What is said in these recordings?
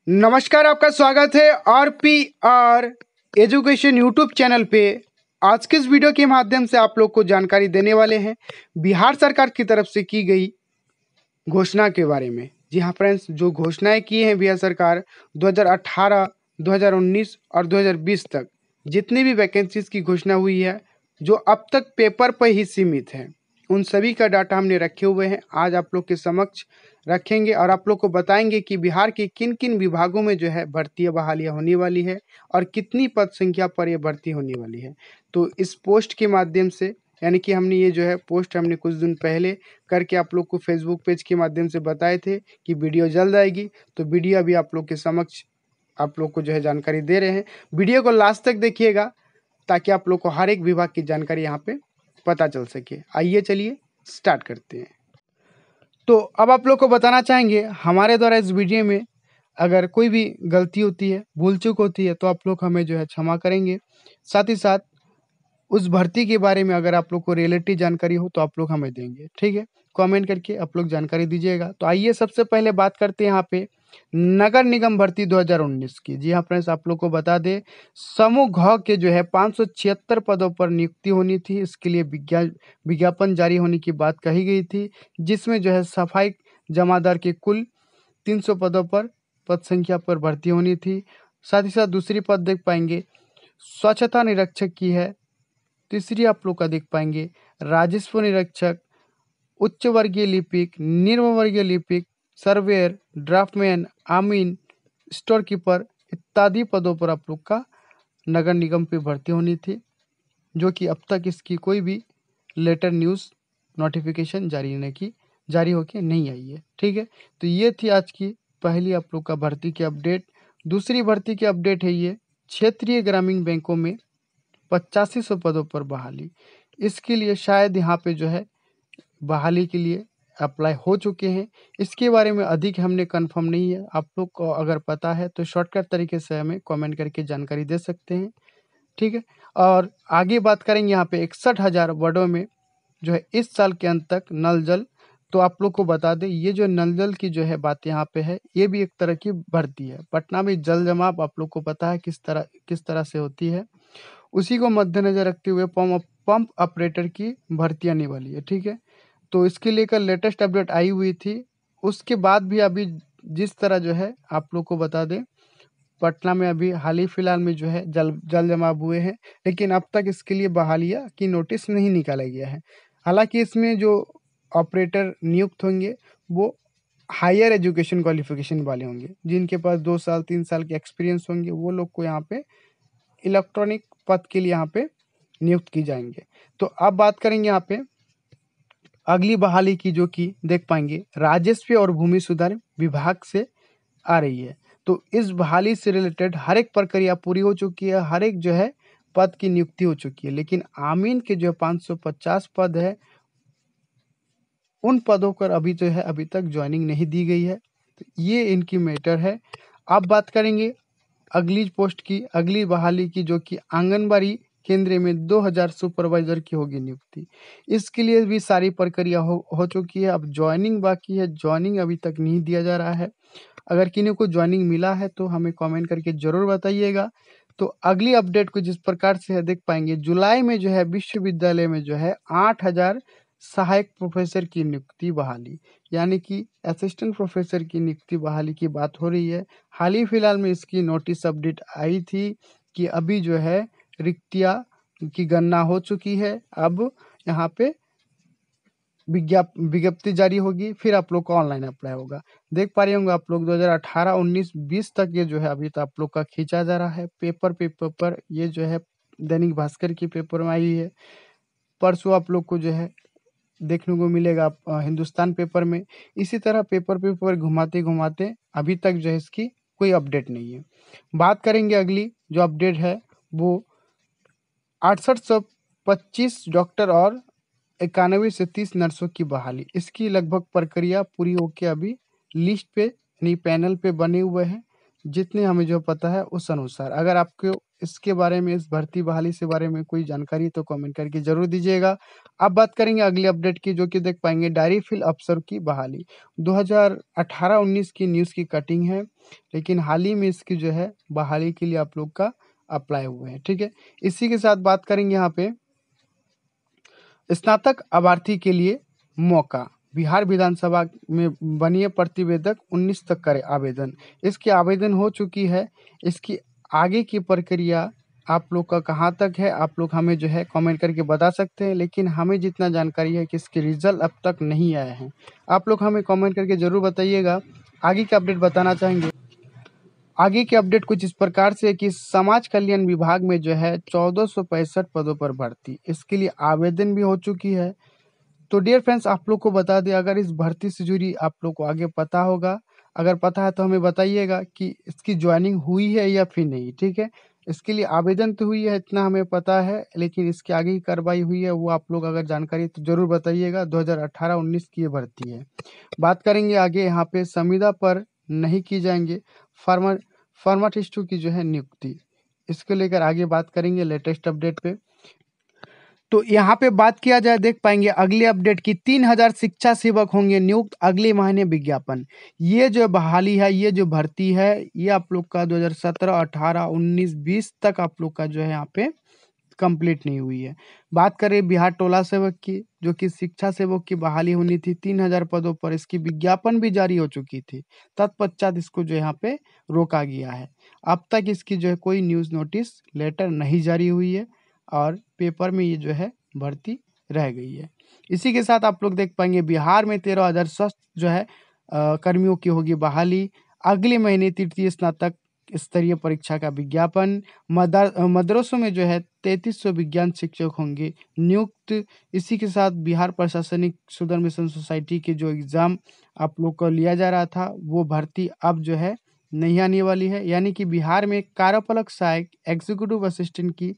नमस्कार, आपका स्वागत है आर एजुकेशन यूट्यूब चैनल पे। आज के इस वीडियो के माध्यम से आप लोग को जानकारी देने वाले हैं बिहार सरकार की तरफ से की गई घोषणा के बारे में। जी हाँ फ्रेंड्स, जो घोषणाएं की हैं बिहार सरकार 2018, 2019 और 2020 तक जितनी भी वैकेंसीज की घोषणा हुई है, जो अब तक पेपर पर ही सीमित है, उन सभी का डाटा हमने रखे हुए हैं। आज आप लोग के समक्ष रखेंगे और आप लोग को बताएंगे कि बिहार के किन किन विभागों में जो है भर्ती बहालियाँ होने वाली है और कितनी पद संख्या पर ये भर्ती होने वाली है। तो इस पोस्ट के माध्यम से, यानी कि हमने ये जो है पोस्ट हमने कुछ दिन पहले करके आप लोग को फेसबुक पेज के माध्यम से बताए थे कि वीडियो जल्द आएगी। तो वीडियो अभी आप लोग के समक्ष आप लोग को जो है जानकारी दे रहे हैं। वीडियो को लास्ट तक देखिएगा ताकि आप लोग को हर एक विभाग की जानकारी यहाँ पे पता चल सके। आइए चलिए स्टार्ट करते हैं। तो अब आप लोग को बताना चाहेंगे हमारे द्वारा इस वीडियो में अगर कोई भी गलती होती है, भूल चूक होती है, तो आप लोग हमें जो है क्षमा करेंगे। साथ ही साथ उस भर्ती के बारे में अगर आप लोग को रिलेटिव जानकारी हो तो आप लोग हमें देंगे, ठीक है। कमेंट करके आप लोग जानकारी दीजिएगा। तो आइए सबसे पहले बात करते हैं यहाँ पे नगर निगम भर्ती 2019 की। जी हाँ फ्रेंड्स, आप लोग को बता दें समूह घ के जो है 576 पदों पर नियुक्ति होनी थी। इसके लिए विज्ञापन जारी होने की बात कही गई थी, जिसमें जो है सफाई जमादार के कुल 300 पदों पर पद संख्या पर भर्ती होनी थी। साथ ही साथ दूसरी पद देख पाएंगे स्वच्छता निरीक्षक की है। तीसरी आप लोग का देख पाएंगे राजस्व निरीक्षक, उच्च वर्गीय लिपिक, निम्न वर्गीय लिपिक, सर्वेयर, ड्राफ्टमैन, आमीन, स्टोर कीपर इत्यादि पदों पर आप लोग का नगर निगम पे भर्ती होनी थी, जो कि अब तक इसकी कोई भी लेटर न्यूज़ नोटिफिकेशन जारी होके नहीं आई है, ठीक है। तो ये थी आज की पहली आप लोग का भर्ती की अपडेट। दूसरी भर्ती की अपडेट है ये क्षेत्रीय ग्रामीण बैंकों में 8500 पदों पर बहाली। इसके लिए शायद यहाँ पे जो है बहाली के लिए अप्लाई हो चुके हैं। इसके बारे में अधिक हमने कंफर्म नहीं है। आप लोग को अगर पता है तो शॉर्टकट तरीके से हमें कमेंट करके जानकारी दे सकते हैं, ठीक है। और आगे बात करेंगे यहाँ पे 61,000 वर्डों में जो है इस साल के अंत तक नल जल। तो आप लोग को बता दें ये जो नल जल की जो है बात यहाँ पे है, ये भी एक तरह की भर्ती है। पटना में जल जमाव आप लोग को पता है किस तरह से होती है, उसी को मद्देनजर रखते हुए पंप ऑपरेटर की भर्ती आने वाली है, ठीक है। तो इसके लेकर लेटेस्ट अपडेट आई हुई थी। उसके बाद भी अभी जिस तरह जो है आप लोग को बता दें पटना में अभी हाल ही फिलहाल में जो है जल जमाव हुए हैं, लेकिन अब तक इसके लिए बहालिया की नोटिस नहीं निकाला गया है। हालांकि इसमें जो ऑपरेटर नियुक्त होंगे वो हायर एजुकेशन क्वालिफिकेशन वाले होंगे, जिनके पास 2 साल 3 साल के एक्सपीरियंस होंगे, वो लोग को यहाँ पे इलेक्ट्रॉनिक पद के लिए यहाँ पे नियुक्त की जाएंगे। तो अब बात करेंगे यहाँ पे अगली बहाली की, जो कि देख पाएंगे राजस्व और भूमि सुधार विभाग से आ रही है। तो इस बहाली से रिलेटेड हर एक प्रक्रिया पूरी हो चुकी है, हर एक जो है पद की नियुक्ति हो चुकी है, लेकिन आमीन के जो 550 पद है उन पदों पर अभी तक ज्वाइनिंग नहीं दी गई है। तो ये इनकी मैटर है। अब बात करेंगे अगली पोस्ट की, अगली बहाली की, जो कि आंगनबाड़ी केंद्र में 2000 सुपरवाइजर की होगी नियुक्ति। इसके लिए भी सारी प्रक्रिया हो चुकी है, अब ज्वाइनिंग बाकी है। ज्वाइनिंग अभी तक नहीं दिया जा रहा है। अगर किन्हीं को ज्वाइनिंग मिला है तो हमें कमेंट करके ज़रूर बताइएगा। तो अगली अपडेट को जिस प्रकार से है देख पाएंगे जुलाई में जो है विश्वविद्यालय में जो है 8000 सहायक प्रोफेसर की नियुक्ति बहाली, यानी कि असिस्टेंट प्रोफेसर की नियुक्ति बहाली की बात हो रही है। हाल ही फिलहाल में इसकी नोटिस अपडेट आई थी कि अभी जो है रिक्तियाँ की गणना हो चुकी है। अब यहाँ पे विज्ञप्ति जारी होगी, फिर आप लोग का ऑनलाइन अप्लाई होगा। देख पा रहे होंगे आप लोग 2018, 19, 20 तक ये जो है अभी तो आप लोग का खींचा जा रहा है पेपर पर। ये जो है दैनिक भास्कर की पेपर में आई है। परसों आप लोग को जो है देखने को मिलेगा हिंदुस्तान पेपर में। इसी तरह पेपर घुमाते घुमाते अभी तक जो है इसकी कोई अपडेट नहीं है। बात करेंगे अगली जो अपडेट है वो 6825 डॉक्टर और 91 से 30 नर्सों की बहाली। इसकी लगभग प्रक्रिया पूरी होके अभी लिस्ट पे नहीं पैनल पे बने हुए हैं, जितने हमें जो पता है उस अनुसार। अगर आपको इसके बारे में, इस भर्ती बहाली से बारे में कोई जानकारी तो कमेंट करके जरूर दीजिएगा। अब बात करेंगे अगले अपडेट की, जो कि देख पाएंगे डायरी फिल अफसर की बहाली 2018-19 की न्यूज़ की कटिंग है, लेकिन हाल ही में इसकी जो है बहाली के लिए आप लोग का अप्लाई हुए हैं। ठीक है, इसी के साथ बात करेंगे यहाँ पे स्नातक अभ्यर्थी के लिए मौका, बिहार विधानसभा में बनिए प्रतिवेदक 19 तक करे आवेदन। इसकी आवेदन हो चुकी है, इसकी आगे की प्रक्रिया आप लोग का कहाँ तक है आप लोग हमें जो है कमेंट करके बता सकते हैं, लेकिन हमें जितना जानकारी है कि इसके रिजल्ट अब तक नहीं आए हैं। आप लोग हमें कमेंट करके ज़रूर बताइएगा। आगे के अपडेट बताना चाहेंगे। आगे के अपडेट कुछ इस प्रकार से कि समाज कल्याण विभाग में जो है 1465 पदों पर भर्ती, इसके लिए आवेदन भी हो चुकी है। तो डियर फ्रेंड्स, आप लोग को बता दें, अगर इस भर्ती से जुड़ी आप लोग को आगे पता होगा, अगर पता है तो हमें बताइएगा कि इसकी ज्वाइनिंग हुई है या फिर नहीं। ठीक है, इसके लिए आवेदन तो हुई है, इतना हमें पता है, लेकिन इसकी आगे की कार्रवाई हुई है वो आप लोग अगर जानकारी तो जरूर बताइएगा। 2018-19 की ये भर्ती है। बात करेंगे आगे, यहाँ पे संविदा पर नहीं की जाएंगे फार्मासिस्टों की जो है नियुक्ति, इसको लेकर आगे बात करेंगे लेटेस्ट अपडेट पे। तो यहाँ पे बात किया जाए, देख पाएंगे अगले अपडेट की 3000 शिक्षा सेवक होंगे नियुक्त, अगले महीने विज्ञापन। ये जो बहाली है, ये जो भर्ती है, ये आप लोग का 2017, 18, 19, 20 तक आप लोग का जो है यहाँ पे कंप्लीट नहीं हुई है। बात करें बिहार टोला सेवक की, जो कि शिक्षा सेवक की बहाली होनी थी 3000 पदों पर, इसकी विज्ञापन भी जारी हो चुकी थी। तत्पश्चात इसको जो यहाँ पे रोका गया है। अब तक इसकी जो है कोई न्यूज़ नोटिस लेटर नहीं जारी हुई है और पेपर में ये जो है भर्ती रह गई है। इसी के साथ आप लोग देख पाएंगे बिहार में 13,000 स्वास्थ्य जो है कर्मियों की होगी बहाली, अगले महीने तृतीय स्नातक स्तरीय परीक्षा का विज्ञापन। मदरसों में जो है 3300 विज्ञान शिक्षक होंगे नियुक्त। इसी के साथ बिहार प्रशासनिक सुधार मिशन सोसाइटी के जो एग्ज़ाम आप लोग को लिया जा रहा था, वो भर्ती अब जो है नहीं आने वाली है। यानी कि बिहार में कार्यपालक सहायक एग्जीक्यूटिव असिस्टेंट की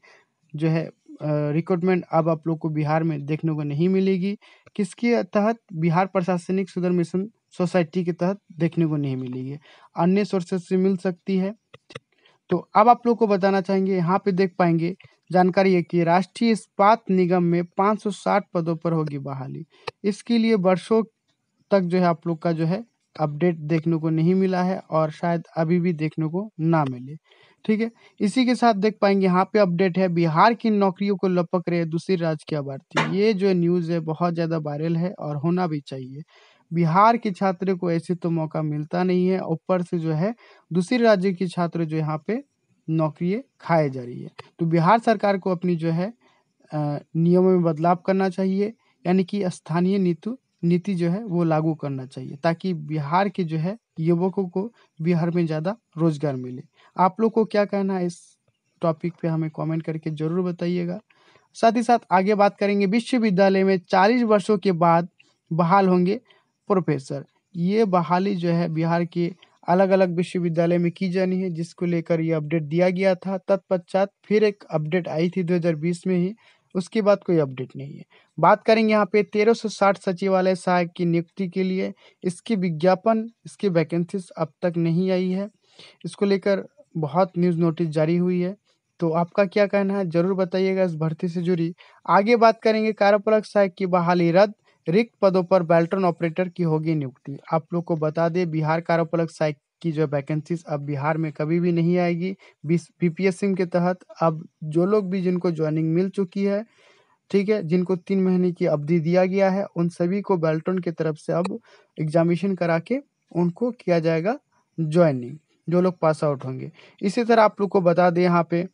जो है रिक्रूटमेंट अब आप लोग को बिहार में देखने को नहीं मिलेगी। किसके तहत? बिहार प्रशासनिक सुधार मिशन सोसाइटी के तहत देखने को नहीं मिलेगी, अन्य सोर्सेज से मिल सकती है। तो अब आप लोग को बताना चाहेंगे, यहाँ पे देख पाएंगे जानकारी है कि राष्ट्रीय इस्पात निगम में 560 पदों पर होगी बहाली। इसके लिए वर्षों तक जो है आप लोग का जो है अपडेट देखने को नहीं मिला है और शायद अभी भी देखने को ना मिले। ठीक है, इसी के साथ देख पाएंगे यहाँ पे अपडेट है, बिहार की नौकरियों को लपक रहे दूसरी राज्य के अभ्यर्थी। ये जो न्यूज़ है बहुत ज़्यादा वायरल है और होना भी चाहिए। बिहार के छात्र को ऐसे तो मौका मिलता नहीं है, ऊपर से जो है दूसरे राज्य के छात्र जो यहाँ पे नौकरियाँ खाए जा रही है। तो बिहार सरकार को अपनी जो है नियमों में बदलाव करना चाहिए, यानी कि स्थानीय नीति जो है वो लागू करना चाहिए, ताकि बिहार के जो है युवकों को बिहार में ज़्यादा रोजगार मिले। आप लोग को क्या कहना है इस टॉपिक पे हमें कमेंट करके ज़रूर बताइएगा। साथ ही साथ आगे बात करेंगे, विश्वविद्यालय में 40 वर्षों के बाद बहाल होंगे प्रोफेसर। ये बहाली जो है बिहार के अलग अलग विश्वविद्यालय में की जानी है, जिसको लेकर ये अपडेट दिया गया था। तत्पश्चात फिर एक अपडेट आई थी 2020 में ही, उसके बाद कोई अपडेट नहीं है। बात करेंगे यहाँ पे 1360 सचिवालय सहायक की नियुक्ति के लिए, इसकी विज्ञापन, इसकी वैकेंसीज अब तक नहीं आई है। इसको लेकर बहुत न्यूज़ नोटिस जारी हुई है। तो आपका क्या कहना है ज़रूर बताइएगा इस भर्ती से जुड़ी। आगे बात करेंगे, कार्यपालक सहायक की बहाली रद्द, रिक्त पदों पर बैल्टन ऑपरेटर की होगी नियुक्ति। आप लोग को बता दें, बिहार कार्यपालक सहायक की जो वैकेंसीज अब बिहार में कभी भी नहीं आएगी। बीपीएससी के तहत अब जो लोग भी जिनको ज्वाइनिंग मिल चुकी है, ठीक है, जिनको 3 महीने की अवधि दिया गया है, उन सभी को बेल्टन की तरफ से अब एग्जामिनेशन करा के उनको किया जाएगा ज्वाइनिंग, जो लोग पास आउट होंगे। इसी तरह आप लोग को बता दें, यहाँ पे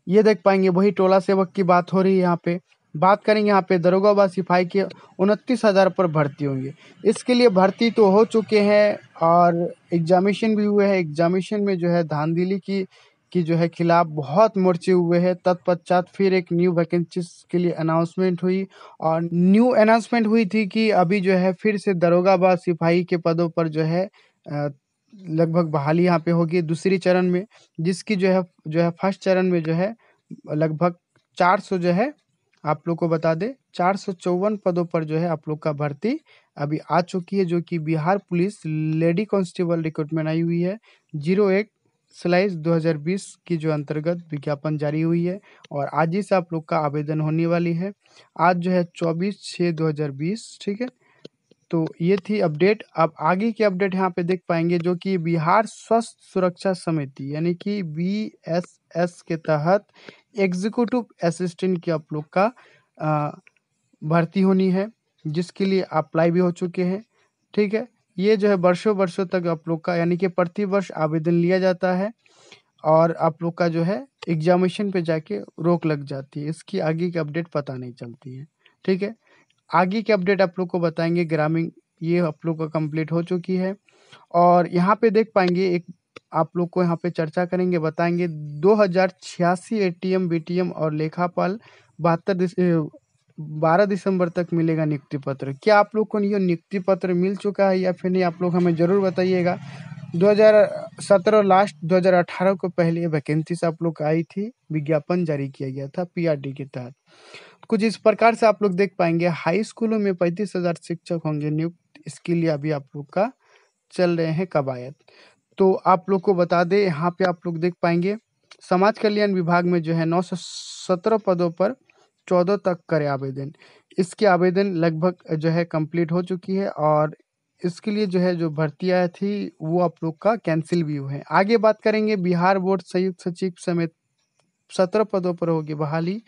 ये देख पाएंगे वही टोला सेवक की बात हो रही है। यहाँ पे बात करेंगे, यहाँ पे दरोगा व सिपाही के 29,000 पर भर्ती होंगे। इसके लिए भर्ती तो हो चुके हैं और एग्जामिनेशन भी हुए हैं। एग्जामिनेशन में जो है धांधली की जो है खिलाफ बहुत मोर्चे हुए हैं। तत्पश्चात फिर एक न्यू वैकेंसीज के लिए अनाउंसमेंट हुई और न्यू अनाउंसमेंट हुई थी कि अभी जो है फिर से दरोगा व सिपाही के पदों पर जो है लगभग बहाली यहाँ पे होगी दूसरी चरण में, जिसकी जो है फर्स्ट चरण में जो है लगभग 400 जो है आप लोग को बता दें 454 पदों पर जो है आप लोग का भर्ती अभी आ चुकी है, जो कि Bihar police lady constable recruitment आई हुई है 2020 की जो अंतर्गत विज्ञापन जारी हुई है और आज ही से आप लोग का आवेदन होने वाली है। आज जो है 24/6/2020, ठीक है। तो ये थी अपडेट। अब आगे की अपडेट यहाँ पे देख पाएंगे जो कि बिहार स्वास्थ्य सुरक्षा समिति यानी कि BSS के तहत एग्जीक्यूटिव असिस्टेंट की आप लोग का भर्ती होनी है, जिसके लिए अप्लाई भी हो चुके हैं, ठीक है। ये जो है वर्षों वर्षों तक आप लोग का यानी कि प्रति वर्ष आवेदन लिया जाता है और आप लोग का जो है एग्जामिनेशन पे जाके रोक लग जाती है। इसकी आगे की अपडेट पता नहीं चलती है, ठीक है। आगे की अपडेट आप लोग को बताएंगे। ग्रामीण ये आप लोग का कंप्लीट हो चुकी है और यहाँ पे देख पाएंगे एक आप लोग को यहाँ पे चर्चा करेंगे, बताएंगे 2086 ATM BTM और लेखापाल 12 दिसंबर तक मिलेगा नियुक्ति पत्र। क्या आप लोग को ये नियुक्ति पत्र मिल चुका है या फिर नहीं, आप लोग हमें ज़रूर बताइएगा। 2017 लास्ट 2018 को पहले वैकेंसी से आप लोग को आई थी, विज्ञापन जारी किया गया था PRD के तहत। कुछ इस प्रकार से आप लोग देख पाएंगे। हाई स्कूलों में 35,000 शिक्षक होंगे नियुक्त, इसके लिए अभी आप लोग का चल रहे हैं कवायद। तो आप लोग को बता दें, यहाँ पे आप लोग देख पाएंगे समाज कल्याण विभाग में जो है 917 पदों पर 14 तक करे आवेदन। इसके आवेदन लगभग जो है कंप्लीट हो चुकी है और इसके लिए जो है जो भर्ती आई थी वो आप लोग का कैंसिल भी हुए हैं। आगे बात करेंगे बिहार बोर्ड संयुक्त सचिव समेत 17 पदों पर होगी बहाली।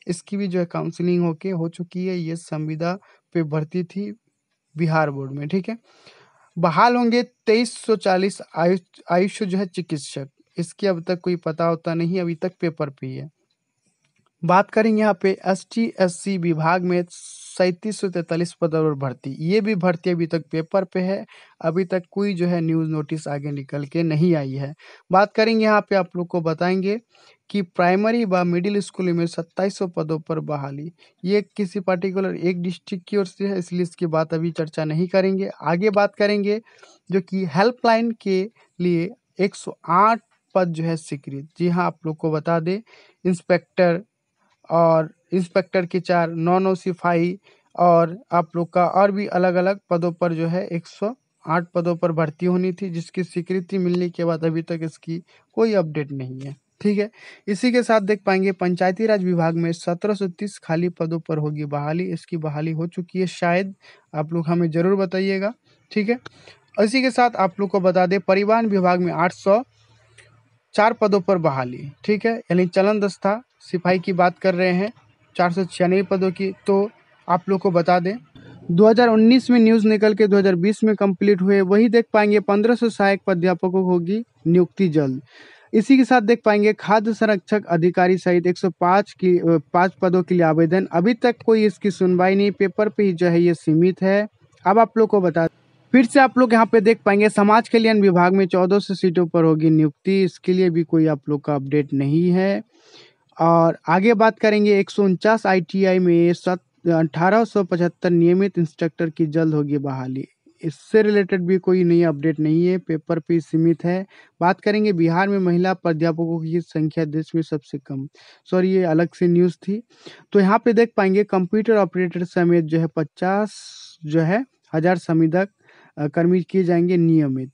इसकी भी जो है काउंसलिंग हो चुकी है। ये संविदा पे भर्ती थी बिहार बोर्ड में, ठीक है। बहाल होंगे 2340 आयुष जो है चिकित्सक। इसकी अब तक कोई पता होता नहीं, अभी तक पेपर पे ही है। बात करेंगे यहाँ पे ST SC विभाग में 3743 पदों पर भर्ती। ये भी भर्ती अभी तक पेपर पे है, अभी तक कोई जो है न्यूज़ नोटिस आगे निकल के नहीं आई है। बात करेंगे यहाँ पे आप लोग को बताएंगे कि प्राइमरी व मिडिल स्कूल में 2700 पदों पर बहाली। ये किसी पर्टिकुलर एक डिस्ट्रिक्ट की ओर से है, इसलिए इसकी बात अभी चर्चा नहीं करेंगे। आगे बात करेंगे जो कि हेल्पलाइन के लिए 108 पद जो है स्वीकृत। जी हाँ, आप लोग को बता दें इंस्पेक्टर और इंस्पेक्टर के 4 नॉन सिपाही और आप लोग का और भी अलग अलग पदों पर जो है 108 पदों पर भर्ती होनी थी, जिसकी स्वीकृति मिलने के बाद अभी तक इसकी कोई अपडेट नहीं है, ठीक है। इसी के साथ देख पाएंगे पंचायती राज विभाग में 1730 खाली पदों पर होगी बहाली। इसकी बहाली हो चुकी है शायद, आप लोग हमें ज़रूर बताइएगा, ठीक है। इसी के साथ आप लोग को बता दें परिवहन विभाग में 804 पदों पर बहाली, ठीक है। यानी चलन दस्ता सिपाही की बात कर रहे हैं 496 पदों की। तो आप लोग को बता दें 2019 में न्यूज़ निकल के 2020 में कंप्लीट हुए। वही देख पाएंगे 1500 सहायक प्राध्यापकों को होगी नियुक्ति जल्द। इसी के साथ देख पाएंगे खाद्य संरक्षक अधिकारी सहित 105 पदों के लिए आवेदन। अभी तक कोई इसकी सुनवाई नहीं, पेपर पे ही जो है ये सीमित है। अब आप लोग को बता फिर से आप लोग यहाँ पे देख पाएंगे समाज कल्याण विभाग में 1400 सीटों पर होगी नियुक्ति। इसके लिए भी कोई आप लोग का अपडेट नहीं है। और आगे बात करेंगे 149 ITI में 1875 नियमित इंस्ट्रक्टर की जल्द होगी बहाली। इससे रिलेटेड भी कोई नई अपडेट नहीं है, पेपर पे सीमित है। बात करेंगे बिहार में महिला प्राध्यापकों की संख्या देश में सबसे कम। सॉरी, ये अलग से न्यूज़ थी। तो यहाँ पे देख पाएंगे कंप्यूटर ऑपरेटर समेत जो है 50 जो है हजार संविदा कर्मी किए जाएंगे नियमित।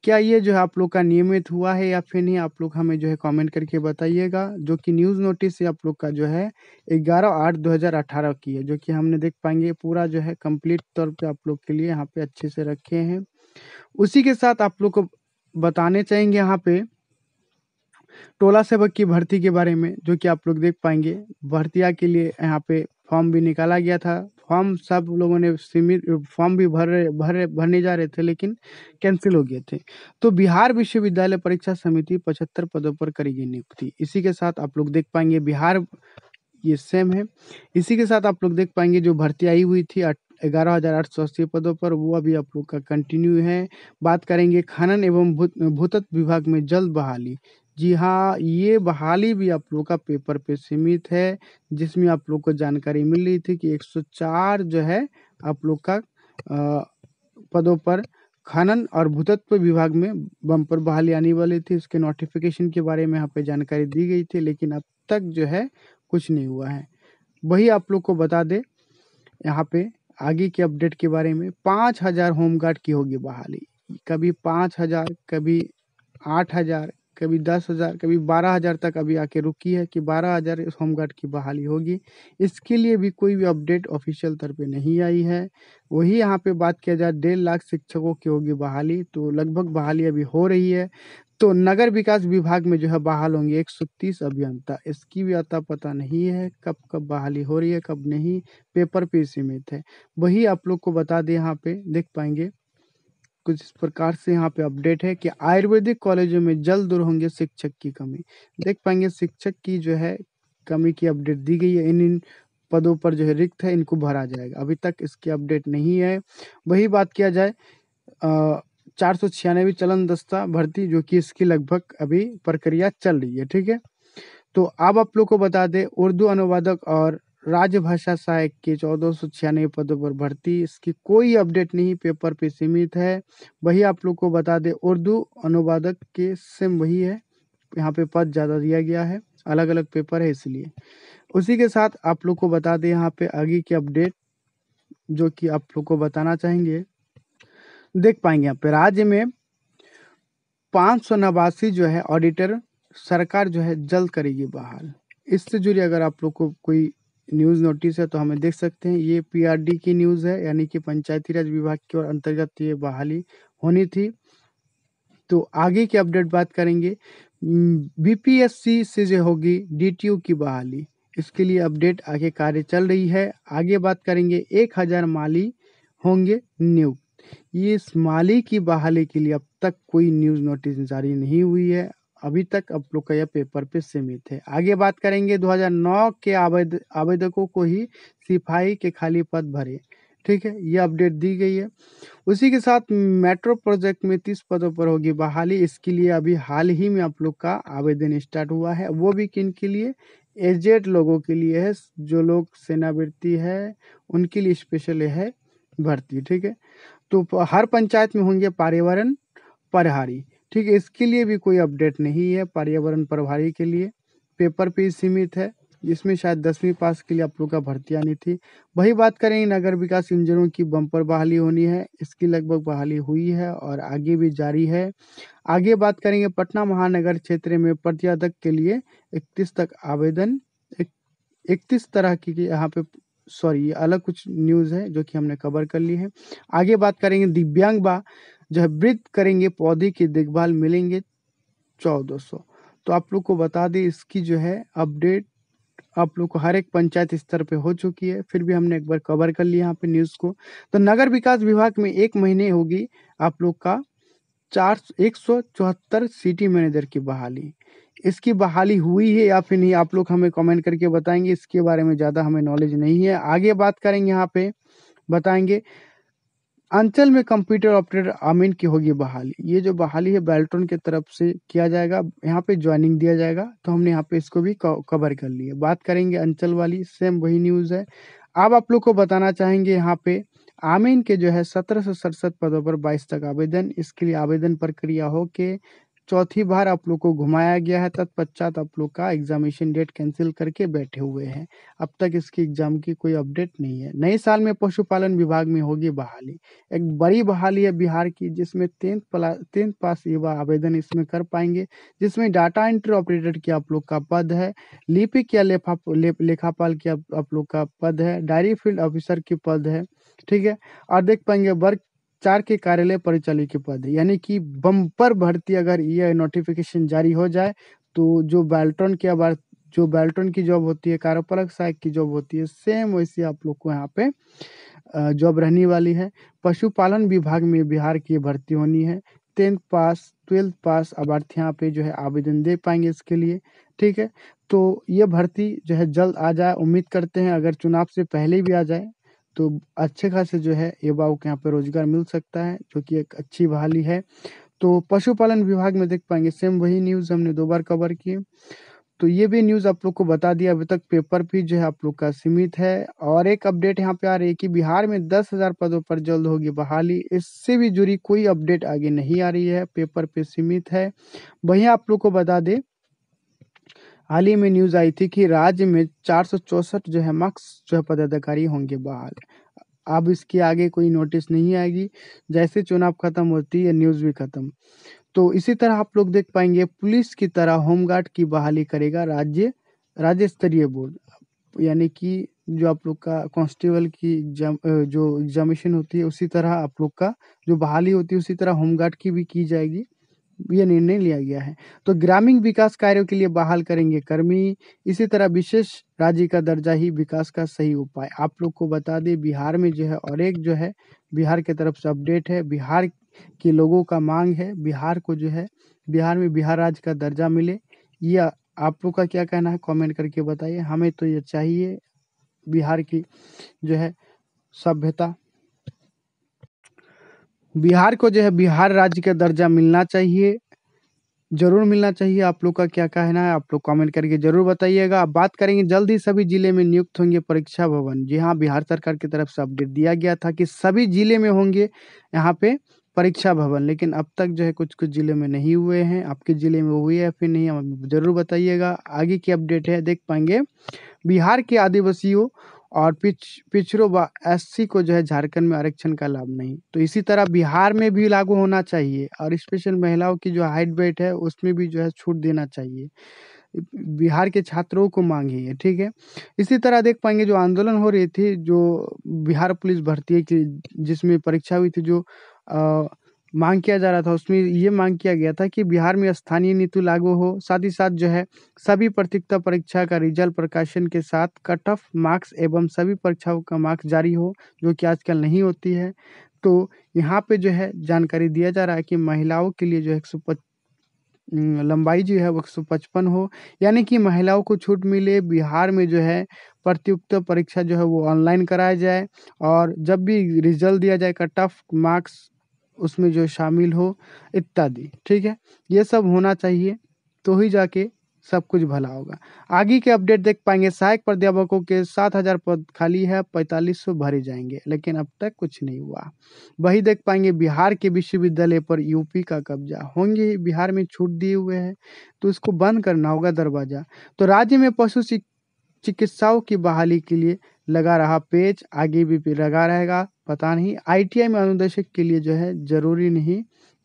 क्या ये जो है आप लोग का नियमित हुआ है या फिर नहीं, आप लोग हमें जो है कमेंट करके बताइएगा। जो कि न्यूज़ नोटिस आप लोग का जो है 11/8/2018 की है, जो कि हमने देख पाएंगे पूरा जो है कंप्लीट तौर पे आप लोग के लिए यहाँ पे अच्छे से रखे हैं। उसी के साथ आप लोग को बताने चाहेंगे यहाँ पे टोला सेवक की भर्ती के बारे में, जो कि आप लोग देख पाएंगे भर्तिया के लिए यहाँ पे फॉर्म भी निकाला गया था। फॉर्म सब लोगों ने सीमित फॉर्म भी भरने जा रहे थे, लेकिन कैंसिल हो गए थे। तो बिहार विश्वविद्यालय परीक्षा समिति 75 पदों पर करेगी नियुक्ति। इसी के साथ आप लोग देख पाएंगे बिहार ये सेम है। इसी के साथ आप लोग देख पाएंगे जो भर्ती आई हुई थी 11,880 पदों पर, वो अभी आप लोग का कंटिन्यू है। बात करेंगे खनन एवं भूतत्व विभाग में जल्द बहाली। जी हाँ, ये बहाली भी आप लोग का पेपर पे सीमित है, जिसमें आप लोग को जानकारी मिल रही थी कि 104 जो है आप लोग का पदों पर खनन और भूतत्व विभाग में बम्पर बहाली आने वाली थी। इसके नोटिफिकेशन के बारे में यहाँ पे जानकारी दी गई थी, लेकिन अब तक जो है कुछ नहीं हुआ है। वही आप लोग को बता दें यहाँ पे आगे के अपडेट के बारे में 5000 होमगार्ड की होगी बहाली। कभी 5000, कभी 8000, कभी 10,000, कभी 12,000 तक अभी आके रुकी है कि 12,000 होमगार्ड की बहाली होगी। इसके लिए भी कोई भी अपडेट ऑफिशियल तौर पे नहीं आई है। वही यहाँ पे बात किया जाए 1.5 लाख शिक्षकों की होगी बहाली, तो लगभग बहाली अभी हो रही है। तो नगर विकास विभाग में जो है बहाल होंगे 130 अभियंता। इसकी भी अता पता नहीं है कब कब बहाली हो रही है, कब नहीं, पेपर पे सीमित है। वही आप लोग को बता दें, यहाँ पे देख पाएंगे कुछ इस प्रकार से यहाँ पे अपडेट है कि आयुर्वेदिक कॉलेजों में जल्द दूर होंगे शिक्षक की कमी। देख पाएंगे शिक्षक की जो है कमी की अपडेट दी गई है। इन पदों पर जो है रिक्त है, इनको भरा जाएगा। अभी तक इसकी अपडेट नहीं है। वही बात किया जाए 496 चलन दस्ता भर्ती, जो कि इसकी लगभग अभी प्रक्रिया चल रही है। ठीक है, तो अब आप लोग को बता दें उर्दू अनुवादक और राजभाषा सहायक के 1496 पदों पर भर्ती, इसकी कोई अपडेट नहीं, पेपर पे सीमित है। वही आप लोग को बता दें उर्दू अनुवादक के सेम वही है, यहाँ पे पद ज़्यादा दिया गया है, अलग अलग पेपर है इसलिए। उसी के साथ आप लोग को बता दें यहाँ पे आगे की अपडेट जो कि आप लोग को बताना चाहेंगे। देख पाएंगे यहाँ पे राज्य में 589 जो है ऑडिटर सरकार जो है जल्द करेगी बहाल। इससे जुड़ी अगर आप लोग को कोई न्यूज़ नोटिस है तो हमें देख सकते हैं। ये पीआरडी की न्यूज़ है, यानी कि पंचायती राज विभाग की ओर अंतर्गत ये बहाली होनी थी। तो आगे की अपडेट बात करेंगे। बीपीएससी से जो होगी डीटीयू की बहाली, इसके लिए अपडेट आगे कार्य चल रही है। आगे बात करेंगे 1000 माली होंगे नियुक्त। ये इस माली की बहाली के लिए अब तक कोई न्यूज़ नोटिस जारी नहीं हुई है। अभी तक आप लोग का यह पेपर पे सीमित है। आगे बात करेंगे 2009 के आवेदकों को ही सिपाही के खाली पद भरे। ठीक है, ये अपडेट दी गई है। उसी के साथ मेट्रो प्रोजेक्ट में 30 पदों पर होगी बहाली। इसके लिए अभी हाल ही में आप लोग का आवेदन स्टार्ट हुआ है, वो भी किन के लिए, एजेड लोगों के लिए है, जो लोग सेनावृत्ति है उनके लिए स्पेशल है भर्ती। ठीक है, तो हर पंचायत में होंगे पर्यावरण प्रभारी। ठीक है, इसके लिए भी कोई अपडेट नहीं है। पर्यावरण प्रभारी के लिए पेपर पे सीमित है, जिसमें शायद 10वीं पास के लिए आप लोग का भर्ती आनी थी। वही बात करेंगे नगर विकास इंजीनियरों की बम्पर बहाली होनी है, इसकी लगभग बहाली हुई है और आगे भी जारी है। आगे बात करेंगे पटना महानगर क्षेत्र में प्रत्यादक के लिए 31 तक आवेदन, 31 तरह की यहाँ पे, सॉरी ये अलग कुछ न्यूज़ है जो कि हमने कवर कर ली है। आगे बात करेंगे दिव्यांग बा जो है वृद्ध करेंगे पौधे की देखभाल, मिलेंगे 1400। तो आप लोग को बता दें इसकी जो है अपडेट आप लोग को हर एक पंचायत स्तर पे हो चुकी है, फिर भी हमने एक बार कवर कर लिया यहाँ पे न्यूज़ को। तो नगर विकास विभाग में 1 महीने होगी आप लोग का 174 सिटी मैनेजर की बहाली। इसकी बहाली हुई है या फिर नहीं, आप लोग हमें कमेंट करके बताएंगे, इसके बारे में ज़्यादा हमें नॉलेज नहीं है। आगे बात करेंगे यहाँ पे बताएंगे अंचल में कंप्यूटर ऑपरेटर आमीन की होगी बहाली। ये जो बहाली है बेल्ट्रॉन की तरफ से किया जाएगा, यहाँ पे ज्वाइनिंग दिया जाएगा, तो हमने यहाँ पे इसको भी कवर कर लिया। बात करेंगे अंचल वाली, सेम वही न्यूज़ है। अब आप लोग को बताना चाहेंगे यहाँ पे आमीन के जो है 1767 पदों पर 22 तक आवेदन। इसके लिए आवेदन प्रक्रिया हो के चौथी बार आप लोग को घुमाया गया है, तत्पश्चात आप लोग का एग्जामिनेशन डेट कैंसिल करके बैठे हुए हैं। अब तक इसकी एग्जाम की कोई अपडेट नहीं है। नए साल में पशुपालन विभाग में होगी बहाली। एक बड़ी बहाली है बिहार की, जिसमें 10th पास युवा आवेदन इसमें कर पाएंगे, जिसमें डाटा एंट्री ऑपरेटर की आप लोग का पद है, लिपिक या लेखापाल की आप लोग का पद है, डायरी फील्ड ऑफिसर की पद है। ठीक है, और देख पाएंगे वर्ग 4 के कार्यालय परिचालक के पद है। यानी कि बम्पर भर्ती अगर ये नोटिफिकेशन जारी हो जाए तो जो बेल्ट्रॉन की जॉब होती है, कार्यपालक सहायक की जॉब होती है, सेम वैसी आप लोग को यहाँ पे जॉब रहने वाली है। पशुपालन विभाग में बिहार की भर्ती होनी है। 10th पास 12th पास अभ्यर्थी यहाँ पे जो है आवेदन दे पाएंगे इसके लिए। ठीक है, तो ये भर्ती जो है जल्द आ जाए, उम्मीद करते हैं अगर चुनाव से पहले भी आ जाए तो अच्छे खासे जो है युवाओं को यहाँ पे रोजगार मिल सकता है, जो कि एक अच्छी बहाली है। तो पशुपालन विभाग में देख पाएंगे सेम वही न्यूज़ हमने 2 बार कवर की। तो ये भी न्यूज़ आप लोग को बता दिया। अभी तक पेपर भी जो है आप लोग का सीमित है। और एक अपडेट यहाँ पे आ रही है कि बिहार में 10,000 पदों पर जल्द होगी बहाली। इससे भी जुड़ी कोई अपडेट आगे नहीं आ रही है, पेपर पे सीमित है। वहीं आप लोग को बता दें हाल ही में न्यूज़ आई थी कि राज्य में 464 जो है मक्स जो है पदाधिकारी होंगे बहाल। अब इसके आगे कोई नोटिस नहीं आएगी, जैसे चुनाव खत्म होती है न्यूज़ भी खत्म। तो इसी तरह आप लोग देख पाएंगे पुलिस की तरह होमगार्ड की बहाली करेगा राज्य स्तरीय बोर्ड, यानी कि जो आप लोग का कांस्टेबल की जो एग्जामिनेशन होती है उसी तरह आप लोग का जो बहाली होती है उसी तरह होमगार्ड की भी की जाएगी, ये निर्णय लिया गया है। तो ग्रामीण विकास कार्यों के लिए बहाल करेंगे कर्मी, इसी तरह विशेष राज्य का दर्जा ही विकास का सही उपाय। आप लोग को बता दें बिहार में जो है और एक जो है बिहार की तरफ से अपडेट है, बिहार के लोगों का मांग है बिहार को जो है बिहार में बिहार राज्य का दर्जा मिले। ये आप लोग का क्या कहना है कमेंट करके बताइए। हमें तो ये चाहिए बिहार की जो है सभ्यता, बिहार को जो है बिहार राज्य का दर्जा मिलना चाहिए, जरूर मिलना चाहिए। आप लोग का क्या कहना है आप लोग कमेंट करके जरूर बताइएगा। अब बात करेंगे जल्द ही सभी जिले में नियुक्त होंगे परीक्षा भवन। जी हाँ, बिहार सरकार की तरफ से अपडेट दिया गया था कि सभी जिले में होंगे यहाँ पे परीक्षा भवन, लेकिन अब तक जो है कुछ कुछ जिले में नहीं हुए हैं। आपके जिले में हुए है फिर नहीं, हम जरूर बताइएगा। आगे की अपडेट है, देख पाएंगे बिहार के आदिवासियों और पिछड़ों व एससी को जो है झारखंड में आरक्षण का लाभ नहीं, तो इसी तरह बिहार में भी लागू होना चाहिए और स्पेशल महिलाओं की जो हाइट वेट है उसमें भी जो है छूट देना चाहिए। बिहार के छात्रों को मांग है, ठीक है। इसी तरह देख पाएंगे जो आंदोलन हो रही थी, जो बिहार पुलिस भर्ती की जिसमें परीक्षा हुई थी, जो मांग किया जा रहा था उसमें ये मांग किया गया था कि बिहार में स्थानीय नीति लागू हो, साथ ही साथ जो है सभी प्राथमिकता परीक्षा का रिजल्ट प्रकाशन के साथ कट ऑफ मार्क्स एवं सभी परीक्षाओं का मार्क्स जारी हो, जो कि आजकल नहीं होती है। तो यहाँ पे जो है जानकारी दिया जा रहा है कि महिलाओं के लिए जो है लंबाई जो है वो 155 हो, यानी कि महिलाओं को छूट मिले। बिहार में जो है प्रतियोगिता परीक्षा जो है वो ऑनलाइन कराया जाए और जब भी रिजल्ट दिया जाए कट ऑफ मार्क्स उसमें जो शामिल हो इत्यादि, ठीक है। ये सब होना चाहिए तो ही जाके सब कुछ भला होगा। आगे के अपडेट देख पाएंगे सहायक प्राध्यापकों के 7,000 पद खाली है, 4500 भरे जाएंगे, लेकिन अब तक कुछ नहीं हुआ। वही देख पाएंगे बिहार के विश्वविद्यालय पर यूपी का कब्जा, होंगे बिहार में छूट दिए हुए हैं तो इसको बंद करना होगा दरवाजा। तो राज्य में पशु चिकित्साओं की बहाली के लिए लगा रहा पेज, आगे भी लगा रहेगा पता नहीं। आईटीआई में अनुदेशक के लिए जो है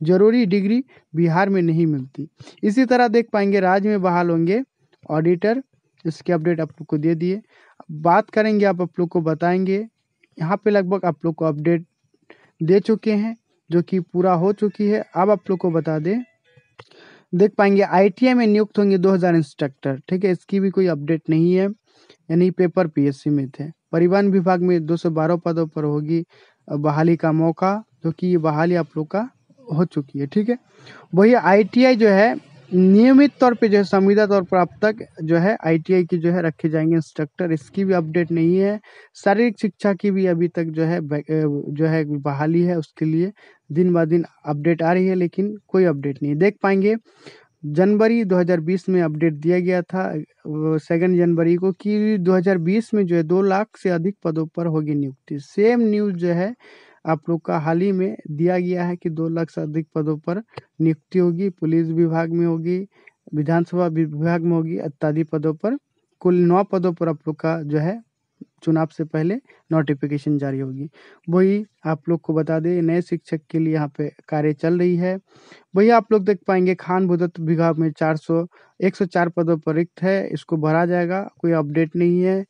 जरूरी डिग्री बिहार में नहीं मिलती। इसी तरह देख पाएंगे राज्य में बहाल होंगे ऑडिटर, इसके अपडेट आप लोग को दे दिए। बात करेंगे आप लोग को बताएंगे, यहाँ पे लगभग आप लोग को अपडेट दे चुके हैं जो कि पूरा हो चुकी है। अब आप लोग को बता दें, देख पाएंगे आईटीआई में नियुक्त होंगे 2000 इंस्ट्रक्टर, ठीक है। इसकी भी कोई अपडेट नहीं है, यानी पेपर पीएससी में थे। परिवहन विभाग में 212 पदों पर होगी बहाली का मौका, जो कि ये बहाली आप लोग का हो चुकी है, ठीक है। वही आईटीआई जो है नियमित तौर पे जो है संविदा तौर पर अब तक जो है आईटीआई की जो है रखे जाएंगे इंस्ट्रक्टर, इसकी भी अपडेट नहीं है। शारीरिक शिक्षा की भी अभी तक जो है बहाली है, उसके लिए दिन ब दिन अपडेट आ रही है, लेकिन कोई अपडेट नहीं देख पाएंगे। जनवरी 2020 में अपडेट दिया गया था 2 जनवरी को कि 2020 में जो है 2 लाख से अधिक पदों पर होगी नियुक्ति। सेम न्यूज़ जो है आप लोग का हाल ही में दिया गया है कि 2 लाख से अधिक पदों पर नियुक्ति होगी, पुलिस विभाग में होगी, विधानसभा विभाग में होगी इत्यादि पदों पर। कुल 9 पदों पर आप लोग का जो है चुनाव से पहले नोटिफिकेशन जारी होगी। वही आप लोग को बता दें नए शिक्षक के लिए यहाँ पे कार्य चल रही है। वही आप लोग देख पाएंगे खान भूतत्व विभाग में 104 पदों पर रिक्त है, इसको भरा जाएगा, कोई अपडेट नहीं है।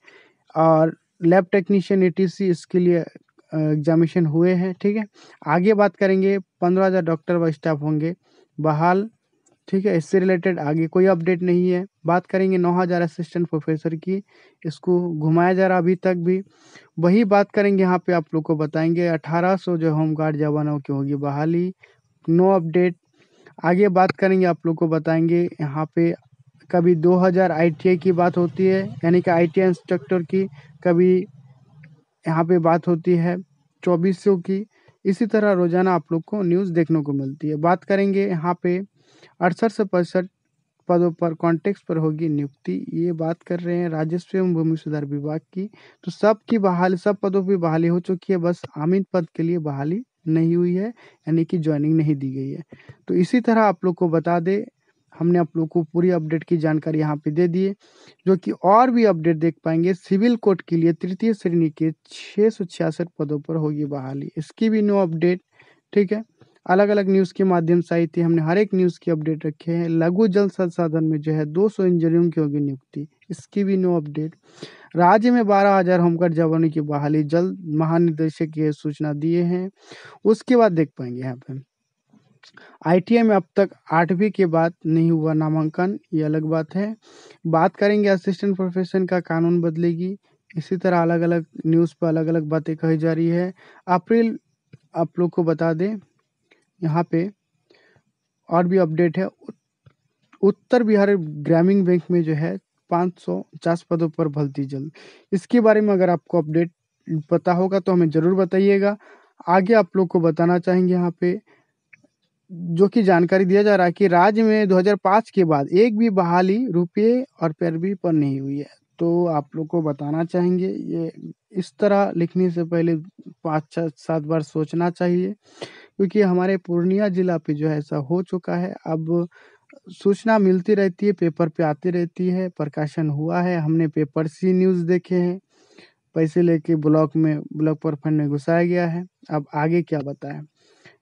और लैब टेक्नीशियन एटीसी इसके लिए एग्जामिनेशन हुए हैं, ठीक है। आगे बात करेंगे 15,000 डॉक्टर व स्टाफ होंगे बहाल, ठीक है। इससे रिलेटेड आगे कोई अपडेट नहीं है। बात करेंगे 9,000 असिस्टेंट प्रोफेसर की, इसको घुमाया जा रहा अभी तक भी। वही बात करेंगे यहाँ पे आप लोग को बताएंगे 1800 जो होमगार्ड जवानों की होगी बहाली, नो अपडेट। आगे बात करेंगे आप लोग को बताएंगे यहाँ पे कभी 2000 आईटीआई की बात होती है, यानी कि आईटीआई इंस्ट्रक्टर की, कभी यहाँ पे बात होती है 2400 की। इसी तरह रोजाना आप लोग को न्यूज़ देखने को मिलती है। बात करेंगे यहाँ पे 68 से 65 पदों पर कॉन्टेक्स्ट पर होगी नियुक्ति, ये बात कर रहे हैं राजस्व एवं भूमि सुधार विभाग की। तो सब पदों की बहाली हो चुकी है, बस आमिर पद के लिए बहाली नहीं हुई है, यानी कि ज्वाइनिंग नहीं दी गई है। तो इसी तरह आप लोग को बता दे, हमने आप लोग को पूरी अपडेट की जानकारी यहाँ पे दे दी है। जो कि और भी अपडेट देख पाएंगे सिविल कोर्ट के लिए तृतीय श्रेणी के 666 पदों पर होगी बहाली, इसकी भी नो अपडेट, ठीक है। अलग अलग न्यूज़ के माध्यम से आई थी। हमने हर एक न्यूज़ की अपडेट रखे हैं। लघु जल संसाधन में जो है 200 इंजीनियरों की होगी नियुक्ति, इसकी भी नो अपडेट। राज्य में 12,000 होमगार्ड जवानों की बहाली जल्द, महानिदेशक ये सूचना दिए हैं। उसके बाद देख पाएंगे यहाँ पे आईटीआई में अब तक 8वीं के बाद नहीं हुआ नामांकन, ये अलग बात है। बात करेंगे असिस्टेंट प्रोफेशन का कानून बदलेगी। इसी तरह अलग अलग न्यूज़ पर अलग अलग बातें कही जा रही है। अप्रैल आप लोग को बता दें यहाँ पे और भी अपडेट है। उत्तर बिहार ग्रामीण बैंक में जो है 550 पदों पर भर्ती जल्द। इसके बारे में अगर आपको अपडेट पता होगा तो हमें ज़रूर बताइएगा। आगे आप लोग को बताना चाहेंगे यहाँ पे जो कि जानकारी दिया जा रहा है कि राज्य में 2005 के बाद एक भी बहाली रुपये और पैरवी पर नहीं हुई है। तो आप लोग को बताना चाहेंगे ये इस तरह लिखने से पहले 5-7 बार सोचना चाहिए, क्योंकि हमारे पूर्णिया जिला पे जो है ऐसा हो चुका है। अब सूचना मिलती रहती है, पेपर पे आती रहती है, प्रकाशन हुआ है, हमने पेपर से न्यूज़ देखे हैं, पैसे लेके ब्लॉक पर फंड में घुसाया गया है। अब आगे क्या बताएं,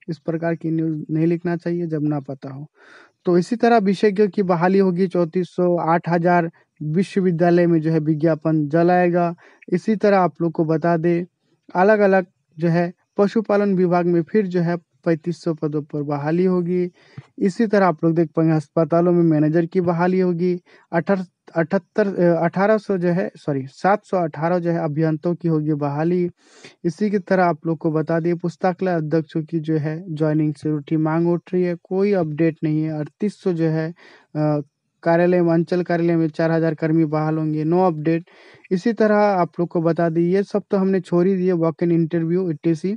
इस प्रकार की न्यूज़ नहीं लिखना चाहिए जब ना पता हो। तो इसी तरह विशेषज्ञों की बहाली होगी 3400, 8,000 विश्वविद्यालय में जो है विज्ञापन जलाएगा। इसी तरह आप लोग को बता दें अलग अलग जो है पशुपालन विभाग में फिर जो है 3500 पदों पर बहाली होगी। इसी तरह आप लोग देख पाएंगे अस्पतालों में मैनेजर की बहाली होगी। 1800 जो है 718 जो है अभियंताओं की होगी बहाली। इसी की तरह आप लोग को बता दिए पुस्तकालय अध्यक्षों की जो है ज्वाइनिंग से उठी मांग उठ रही है, कोई अपडेट नहीं है। 3800 जो है कार्यालय में अंचल कार्यालय में 4000 कर्मी बहाल होंगे, नो अपडेट। इसी तरह आप लोग को बता दी ये सब तो हमने छोड़ ही दिए, वॉक इन इंटरव्यू ईटीसी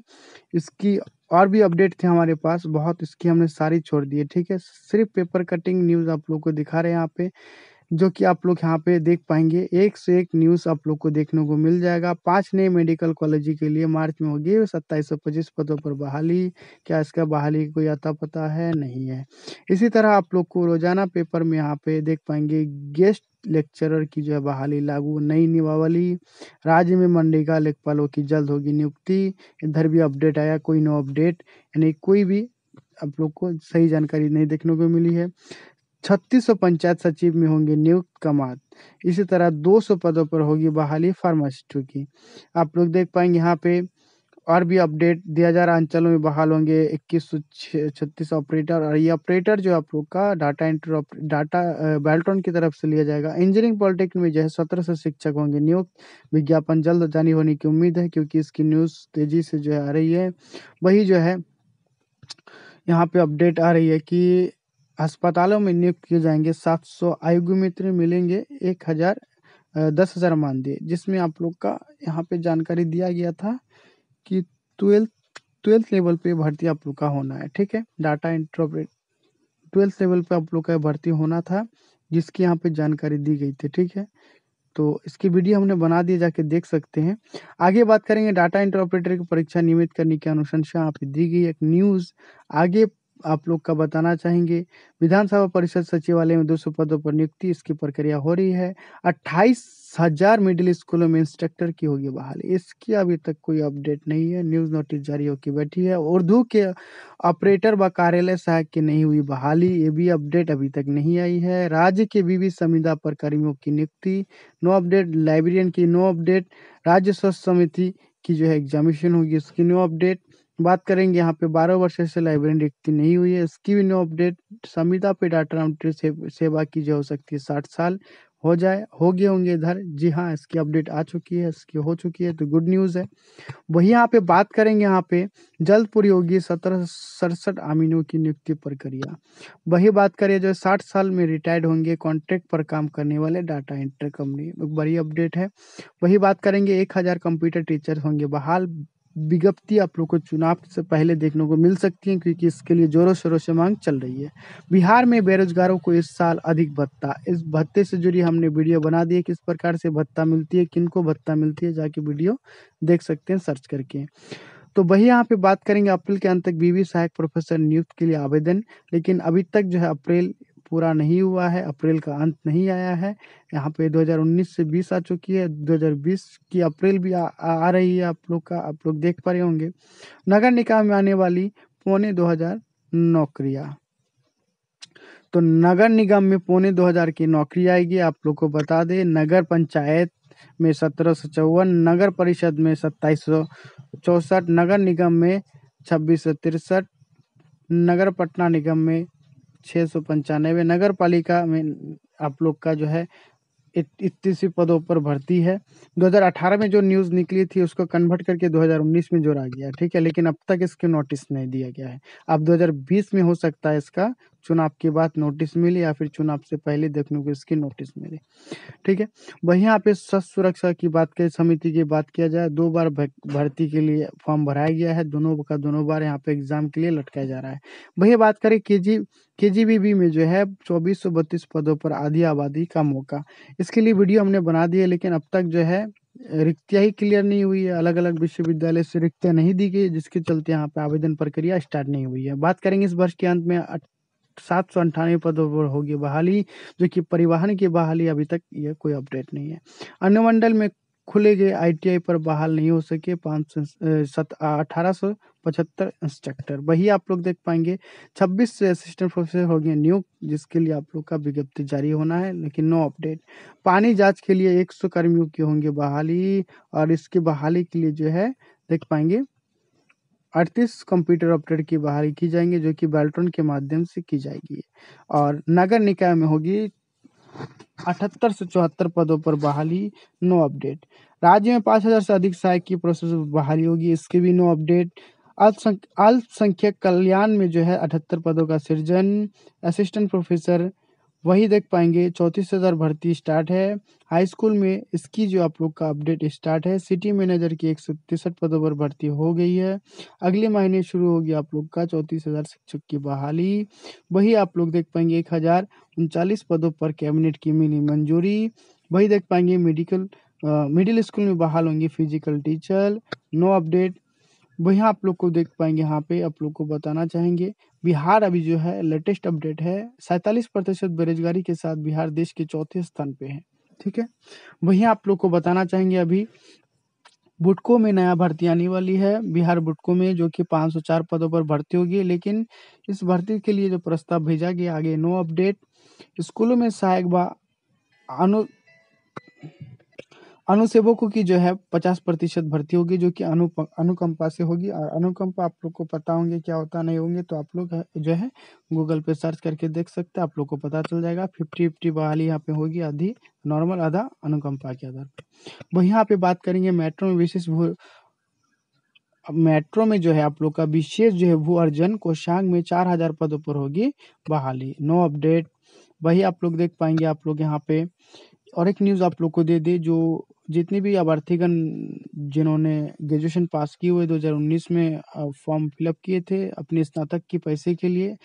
इसकी और भी अपडेट थे हमारे पास बहुत, इसकी हमने सारी छोड़ दी है। ठीक है, सिर्फ पेपर कटिंग न्यूज़ आप लोग को दिखा रहे हैं यहाँ पे, जो कि आप लोग यहाँ पे देख पाएंगे एक से एक न्यूज़ आप लोग को देखने को मिल जाएगा। 5 नए मेडिकल कॉलेज के लिए मार्च में होगी 2725 पदों पर बहाली। क्या इसका बहाली कोई अता पता है? नहीं है। इसी तरह आप लोग को रोजाना पेपर में यहाँ पे देख पाएंगे गेस्ट लेक्चरर की जो है बहाली लागू, नई नियमावली। राज्य में मनरेगा लेखपालों की जल्द होगी नियुक्ति। इधर भी अपडेट आया, कोई नो अपडेट, यानी कोई भी आप लोग को सही जानकारी नहीं देखने को मिली है। 3600 पंचायत सचिव में होंगे नियुक्त कमात। इसी तरह 200 पदों पर होगी बहाली फार्मासिस्टों की। आप लोग देख पाएंगे यहाँ पे और भी अपडेट दिया जा रहा है। अंचलों में बहाल होंगे 2136 ऑपरेटर, और ये ऑपरेटर जो आप लोग का डाटा बेल्ट्रॉन की तरफ से लिया जाएगा। इंजीनियरिंग पॉलिटेक्निक में जो है 1700 शिक्षक होंगे नियुक्त। विज्ञापन जल्द जारी होने की उम्मीद है, क्योंकि इसकी न्यूज़ तेजी से जो है आ रही है। वही जो है यहाँ पे अपडेट आ रही है कि अस्पतालों में नियुक्त किए जाएंगे 700 आयुर्वेद मित्र, मिलेंगे 10,000 मानदेय, जिसमें आप लोग का यहाँ पे जानकारी दिया गया था कि 12th लेवल पे भर्ती आप लोग का होना है। ठीक है, डाटा इंटरप्रेट 12th लेवल पे आप लोग का भर्ती होना था, जिसकी यहाँ पे जानकारी दी गई थी। ठीक है, तो इसकी वीडियो हमने बना दी, जाके देख सकते हैं। आगे बात करेंगे डाटा इंटरप्रेटर की परीक्षा नियमित करने की अनुशंसा यहाँ पे दी गई एक न्यूज़। आगे आप लोग का बताना चाहेंगे विधानसभा परिषद सचिवालय में 200 पदों पर नियुक्ति, इसकी प्रक्रिया हो रही है। 28,000 मिडिल स्कूलों में इंस्ट्रक्टर की होगी बहाली, इसकी अभी तक कोई अपडेट नहीं है। न्यूज़ नोटिस जारी होकर बैठी है। उर्दू के ऑपरेटर व कार्यालय सहायक की नहीं हुई बहाली, ये भी अपडेट अभी तक नहीं आई है। राज्य के विविध संविदा पर कर्मियों की नियुक्ति, नो अपडेट। लाइब्रेरियन की नो अपडेट। राज्य स्वास्थ्य समिति की जो है एग्जामिनेशन होगी, इसकी नो अपडेट। बात करेंगे यहाँ पे 12 वर्ष से लाइब्रेरियन नियुक्ति नहीं हुई है, इसकी भी नो अपडेट। संविदा पे डाटा एंट्री सेवा की जो हो सकती है 60 साल हो गए होंगे इधर। जी हाँ, इसकी अपडेट आ चुकी है, इसकी हो चुकी है, तो गुड न्यूज़ है। वही यहाँ पे बात करेंगे यहाँ पे जल्द पूरी होगी 1767 अमीनों की नियुक्ति प्रक्रिया। वही बात करें जो 60 साल में रिटायर्ड होंगे कॉन्ट्रैक्ट पर काम करने वाले डाटा एंट्री कंपनी, बड़ी अपडेट है। वही बात करेंगे 1000 कंप्यूटर टीचर होंगे बहाल। विज्ञप्ति आप लोग को चुनाव से पहले देखने को मिल सकती है, क्योंकि इसके लिए जोरों शोरों से मांग चल रही है। बिहार में बेरोजगारों को इस साल अधिक भत्ता, इस भत्ते से जुड़ी हमने वीडियो बना दी है, किस प्रकार से भत्ता मिलती है, किनको भत्ता मिलती है, जाके वीडियो देख सकते हैं सर्च करके। तो वही यहाँ पे बात करेंगे अप्रैल के अंत तक बीवी सहायक प्रोफेसर नियुक्त के लिए आवेदन, लेकिन अभी तक जो है अप्रैल पूरा नहीं हुआ है, अप्रैल का अंत नहीं आया है। यहाँ पे 2019 से 20 आ चुकी है, 2020 की अप्रैल भी आ रही है। आप लोग देख पा रहे होंगे। नगर निकाय में आने वाली 2,2500 नौकरियां। तो नगर निगम में 2,2500 की नौकरी आएगी। आप लोग को बता दें, नगर पंचायत में 1754, नगर परिषद में 2764, नगर निगम में 2663, नगर पटना निगम में 695, नगर पालिका में आप लोग का जो है 31 पदों पर भर्ती है। 2018 में जो न्यूज़ निकली थी उसको कन्वर्ट करके 2019 में जोड़ा गया, ठीक है, लेकिन अब तक इसके नोटिस नहीं दिया गया है। अब 2020 में हो सकता है इसका चुनाव के बाद नोटिस मिले या फिर चुनाव से पहले देखने को इसकी नोटिस मिले, ठीक है। वहीं यहाँ पे स्वास्थ्य सुरक्षा की बात करें, समिति की बात किया जाए, 2 बार भर्ती के लिए फॉर्म भराया गया है, दोनों का दोनों बार यहाँ पे एग्जाम के लिए लटकाया जा रहा है। वहीं बात करें केजीबीबी में जो है 2432 पदों पर आधी आबादी का मौका, इसके लिए वीडियो हमने बना दी है, लेकिन अब तक जो है रिक्तियां ही क्लियर नहीं हुई है। अलग अलग विश्वविद्यालय से रिक्तियां नहीं दी गई, जिसके चलते यहाँ पे आवेदन प्रक्रिया स्टार्ट नहीं हुई है। बात करेंगे इस वर्ष के अंत में 798 पदों पर होगी बहाली, जो कि परिवहन की बहाली अभी तक ये कोई अपडेट नहीं है। अनुमंडल में खुले गए आईटीआई पर बहाल नहीं हो सके 1875 इंस्ट्रक्टर। वही आप लोग देख पाएंगे 26 से असिस्टेंट प्रोफेसर हो गए नियुक्त, जिसके लिए आप लोग का विज्ञप्ति जारी होना है, लेकिन नो अपडेट। पानी जांच के लिए 100 कर्मियों की होंगे बहाली, और इसकी बहाली के लिए जो है देख पाएंगे 38 कंप्यूटर ऑपरेटर की बहाली की जाएंगे, जो कि बैल्ट्रॉन के माध्यम से की जाएगी। और नगर निकाय में होगी 78 से 74 पदों पर बहाली, नो अपडेट। राज्य में 5000 से अधिक सहायक की प्रोसेस बहाली होगी, इसके भी नो अपडेट। अल्पसंख्यक कल्याण में जो है 78 पदों का सृजन, असिस्टेंट प्रोफेसर वही देख पाएंगे 34,000 भर्ती स्टार्ट है। हाई स्कूल में इसकी जो आप लोग का अपडेट स्टार्ट है। सिटी मैनेजर की 163 पदों पर भर्ती हो गई है। अगले महीने शुरू होगी आप लोग का 34,000 शिक्षक की बहाली। वही आप लोग देख पाएंगे 1,039 पदों पर कैबिनेट की मिली मंजूरी। वही देख पाएंगे मिडिल स्कूल में बहाल होंगे फिजिकल टीचर, नो अपडेट। वही आप लोग को देख पाएंगे, यहाँ पे आप लोग को बताना चाहेंगे बिहार अभी जो है लेटेस्ट अपडेट है 47% बेरोजगारी के साथ बिहार देश के चौथे स्थान पे है, ठीक है। वही आप लोग को बताना चाहेंगे अभी बुडको में नया भर्ती आने वाली है बिहार बुडको में, जो कि 504 पदों पर भर्ती होगी, लेकिन इस भर्ती के लिए जो प्रस्ताव भेजा गया आगे नो अपडेट। स्कूलों में सहायक अनुसेवकों की जो है 50% भर्ती होगी, जो कि अनुकंपा से होगी। और अनुकंपा आप लोग को पता होंगे क्या होता नहीं होंगे, तो आप लोग जो है गूगल पे सर्च करके देख सकते हैं, आप लोग को पता चल जाएगा। 50-50 बहाली यहाँ पे होगी, आधी नॉर्मल आधा अनुकंपा के आधार पर। वही यहाँ पे बात करेंगे मेट्रो में जो है आप लोग का विशेष जो है भू अर्जन कोषांग में 4000 पदों पर होगी बहाली, नो अपडेट। वही आप लोग देख पाएंगे, आप लोग यहाँ पे और एक न्यूज़ आप लोग को दे दे, जो जितने भी अभ्यर्थीगण जिन्होंने ग्रेजुएशन पास किए हुए 2019 में फॉर्म फिलअप किए थे अपने स्नातक के पैसे के लिए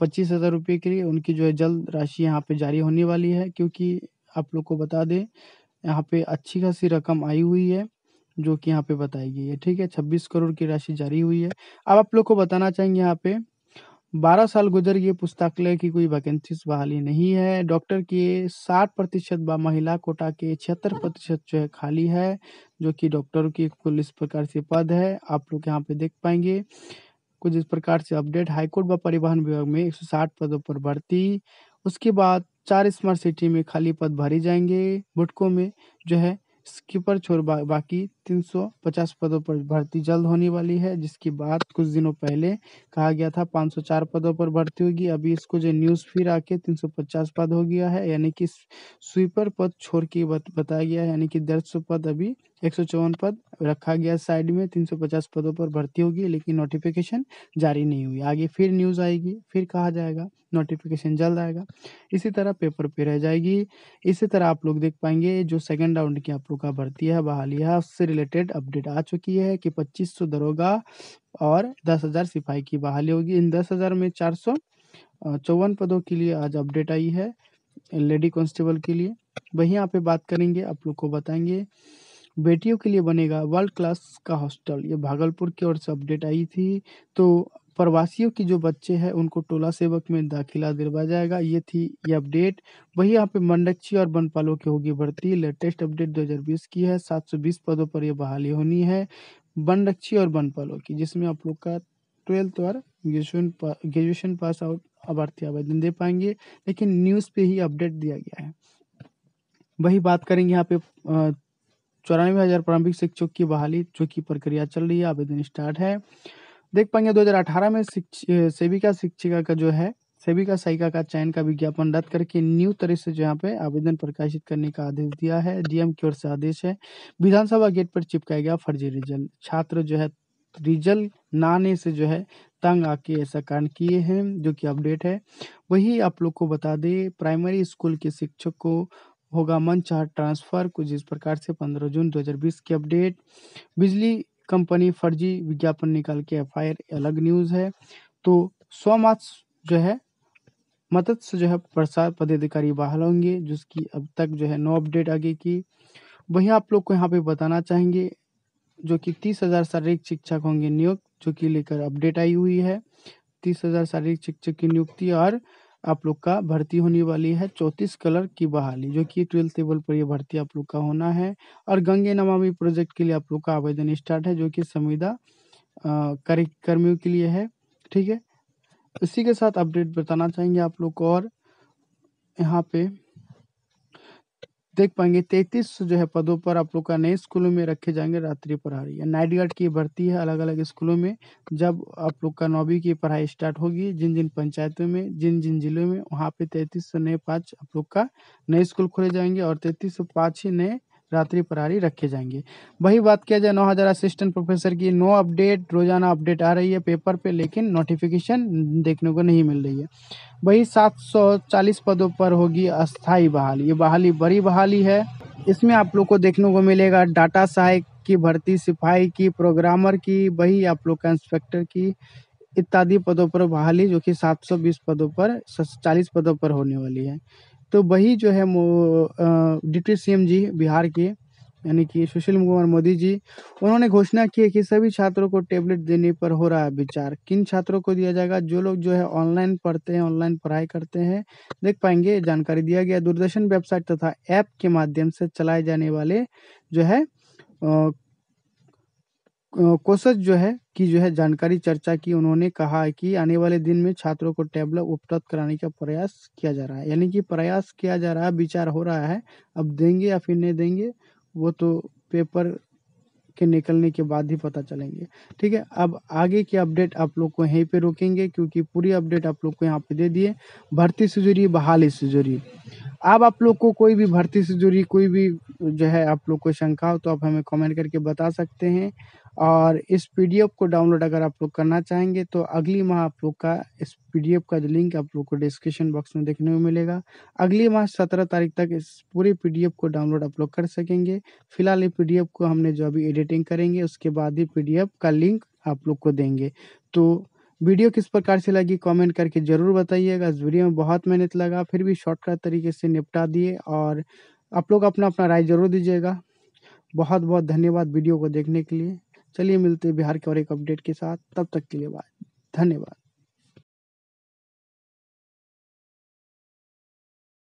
25,000 रुपये के लिए, उनकी जो है जल्द राशि यहाँ पे जारी होने वाली है। क्योंकि आप लोग को बता दें यहाँ पे अच्छी खासी रकम आई हुई है, जो कि यहाँ पे बताई गई है, ठीक है। 26 करोड़ की राशि जारी हुई है। अब आप लोग को बताना चाहेंगे यहाँ पे 12 साल गुजर गए, पुस्तकालय की कोई वैकेंसी बहाली नहीं है। डॉक्टर के 60% महिला कोटा के 76% जो है खाली है, जो कि डॉक्टरों की कुल इस प्रकार से पद है। आप लोग यहाँ पे देख पाएंगे कुछ इस प्रकार से अपडेट। हाईकोर्ट व परिवहन विभाग में 160 पदों पर भर्ती। उसके बाद 4 स्मार्ट सिटी में खाली पद भरे जाएंगे। बुडको में जो है स्कीपर छोड़ बाकी 350 पदों पर भर्ती जल्द होने वाली है, जिसकी बात कुछ दिनों पहले कहा गया था 504 पदों पर भर्ती होगी। अभी इसको जो न्यूज़ फिर आके 350 पद हो गया है, यानी कि स्वीपर पद छोड़ के बताया गया है, यानी कि 150 पद अभी 154 पद रखा गया साइड में। 350 पदों पर भर्ती होगी, लेकिन नोटिफिकेशन जारी नहीं हुई। आगे फिर न्यूज़ आएगी, फिर कहा जाएगा नोटिफिकेशन जल्द आएगा, इसी तरह पेपर पे रह जाएगी। इसी तरह आप लोग देख पाएंगे जो सेकंड राउंड की आप लोग का भर्ती है बहाली है, उससे रिलेटेड अपडेट आ चुकी है कि 2500 दरोगा और 10,000 सिपाही की बहाली होगी। इन 10,000 में 454 पदों के लिए आज अपडेट आई है लेडी कांस्टेबल के लिए। वहीं यहाँ पे बात करेंगे, आप लोग को बताएंगे बेटियों के लिए बनेगा वर्ल्ड क्लास का हॉस्टल, ये भागलपुर की ओर से अपडेट आई थी। तो प्रवासियों की जो बच्चे हैं उनको टोला सेवक में दाखिला दिलवाया जाएगा, ये थी ये अपडेट। वही यहाँ पे मंडकची और बनपालों की होगी भर्ती, लेटेस्ट अपडेट 2020 की है। 720 पदों पर ये बहाली होनी है मंडकची और बनपालों की, जिसमें आप लोग का 12th और ग्रेजुएशन पास आउट अभ्यर्थी आवेदन दे पाएंगे, लेकिन न्यूज़ पे ही अपडेट दिया गया है। वही बात करेंगे यहाँ पे 94,000 प्रारंभिक शिक्षक की बहाली जो की प्रक्रिया चल रही है, आवेदन स्टार्ट है। देख पाएंगे 2018 में सेविका शिक्षिका का जो है सेविका सहायिका का चयन का विज्ञापन रद्द करके न्यू तरह से जो यहाँ पे आवेदन प्रकाशित करने का आदेश दिया है। डीएम की ओर से आदेश है। विधानसभा गेट पर चिपकाया गया फर्जी रिजल्ट, छात्र जो है रिजल्ट ना आने से जो है तंग आके ऐसा कांड किए हैं, जो कि अपडेट है। वही आप लोग को बता दें, प्राइमरी स्कूल के शिक्षक को होगा मनचाहा ट्रांसफर, कुछ इस प्रकार से 15 जून 2020 की अपडेट। बिजली कंपनी फर्जी विज्ञापन निकाल के एफआईआर अलग न्यूज़ है। तो 100 मार्च जो है मत्स्य जो है प्रसार पदाधिकारी बहाल होंगे, जिसकी अब तक जो है नो अपडेट आगे की। वही आप लोग को यहाँ पे बताना चाहेंगे जो कि 30,000 शारीरिक शिक्षक होंगे नियुक्त, जो कि लेकर अपडेट आई हुई है। 30,000 शारीरिक शिक्षक की नियुक्ति और आप लोग का भर्ती होने वाली है। 34 कलर की बहाली, जो कि 12th लेवल पर ये भर्ती आप लोग का होना है। और गंगे नमामि प्रोजेक्ट के लिए आप लोग का आवेदन स्टार्ट है, जो कि संविदा कर्मियों के लिए है। ठीक है, इसी के साथ अपडेट बताना चाहेंगे आप लोग को। और यहाँ पे देख पाएंगे 33 जो है पदों पर आप लोग का नए स्कूलों में रखे जाएंगे रात्रि प्रहरी या नाइट गार्ड की भर्ती है अलग अलग स्कूलों में। जब आप लोग का 9वीं की पढ़ाई स्टार्ट होगी, जिन जिन पंचायतों में जिन जिन जिलों में, वहाँ पे 33 नए 5 आप लोग का नए स्कूल खोले जाएंगे और 3305 ही नए रात्रि प्रहरी रखे जाएंगे। वही बात किया जाए 9,000 असिस्टेंट प्रोफेसर की, नो अपडेट, रोजाना अपडेट आ रही है पेपर पे, लेकिन नोटिफिकेशन देखने को नहीं मिल रही है। वही 740 पदों पर होगी अस्थाई बहाली, ये बहाली बड़ी बहाली है। इसमें आप लोग को देखने को मिलेगा डाटा सहायक की भर्ती, सिपाही की, प्रोग्रामर की, वही आप लोग का इंस्पेक्टर की इत्यादि पदों पर बहाली, जो कि 720 पदों पर 40 पदों पर होने वाली है। तो वही जो है डिप्टी सीएम जी बिहार के यानी कि सुशील कुमार मोदी जी, उन्होंने घोषणा की है कि सभी छात्रों को टैबलेट देने पर हो रहा है विचार। किन छात्रों को दिया जाएगा? जो लोग जो है ऑनलाइन पढ़ते हैं, ऑनलाइन पढ़ाई करते हैं। देख पाएंगे जानकारी दिया गया। दूरदर्शन वेबसाइट तथा ऐप के माध्यम से चलाए जाने वाले जो है कोर्सेज जो है की जो है जानकारी चर्चा की। उन्होंने कहा है कि आने वाले दिन में छात्रों को टैबलेट उपलब्ध कराने का प्रयास किया जा रहा है, यानी कि प्रयास किया जा रहा है, विचार हो रहा है। अब देंगे या फिर नहीं देंगे वो तो पेपर के निकलने के बाद ही पता चलेंगे। ठीक है, अब आगे की अपडेट आप लोग को यहीं पे रोकेंगे, क्योंकि पूरी अपडेट आप लोग को यहाँ पे दे दिए। भर्ती से जुड़ी, बहाली से जुड़ी, अब आप लोग को कोई भी भर्ती से जुड़ी कोई भी जो है आप लोग को शंका हो तो आप हमें कमेंट करके बता सकते हैं। और इस पीडीएफ को डाउनलोड अगर आप लोग करना चाहेंगे तो अगली माह आप लोग का इस पीडीएफ का लिंक आप लोग को डिस्क्रिप्शन बॉक्स में देखने को मिलेगा। अगली माह 17 तारीख तक इस पूरे पीडीएफ को डाउनलोड आप लोग कर सकेंगे। फिलहाल ये पीडीएफ को हमने जो अभी एडिटिंग करेंगे उसके बाद ही पीडीएफ का लिंक आप लोग को देंगे। तो वीडियो किस प्रकार से लगी कमेंट करके ज़रूर बताइएगा। इस वीडियो में बहुत मेहनत लगा, फिर भी शॉर्टकट तरीके से निपटा दिए, और आप लोग अपना अपना राय जरूर दीजिएगा। बहुत बहुत धन्यवाद वीडियो को देखने के लिए। चलिए मिलते हैं बिहार के और एक अपडेट के साथ, तब तक के लिए बाय, धन्यवाद।